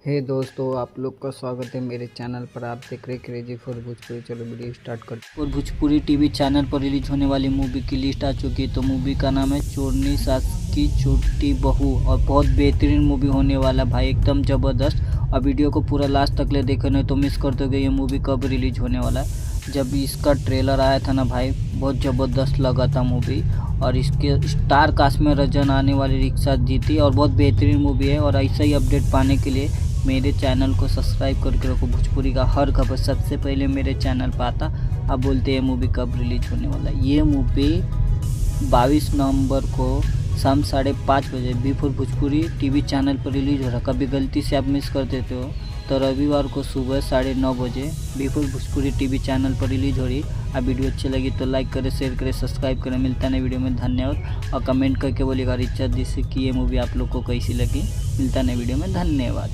हे दोस्तों, आप लोग का स्वागत है मेरे चैनल पर। आप देख रहे क्रेजी फॉर भोजपुरी। चलो वीडियो स्टार्ट करते और भोजपुरी टीवी चैनल पर रिलीज होने वाली मूवी की लिस्ट आ चुकी है। तो मूवी का नाम है चोरनी सास की छोटी बहू और बहुत बेहतरीन मूवी होने वाला भाई, एकदम ज़बरदस्त। और वीडियो को पूरा लास्ट तक ले देखे नहीं तो मिस कर दोगे ये मूवी कब रिलीज होने वाला है। जब इसका ट्रेलर आया था ना भाई, बहुत ज़बरदस्त लगा था मूवी। और इसके स्टार कास्ट में रजन आने वाली रिक्शा जीती और बहुत बेहतरीन मूवी है। और ऐसा ही अपडेट पाने के लिए मेरे चैनल को सब्सक्राइब करके रखो। भोजपुरी का हर खबर सबसे पहले मेरे चैनल पर आता। अब बोलते हैं मूवी कब रिलीज होने वाला है। ये मूवी 22 नवंबर को शाम 5:30 बजे बी4 भोजपुरी टीवी चैनल पर रिलीज हो रहा। कभी गलती से आप मिस कर देते हो तो रविवार को सुबह 9:30 बजे बी4 भोजपुरी टीवी चैनल पर रिलीज हो रही। अब वीडियो अच्छी लगी तो लाइक करें, शेयर करें, सब्सक्राइब करें। मिलता है नई वीडियो में, धन्यवाद। और कमेंट करके बोलिएगा रिचा जिससे कि ये मूवी आप लोग को कैसी लगी। मिलता है नई वीडियो में, धन्यवाद।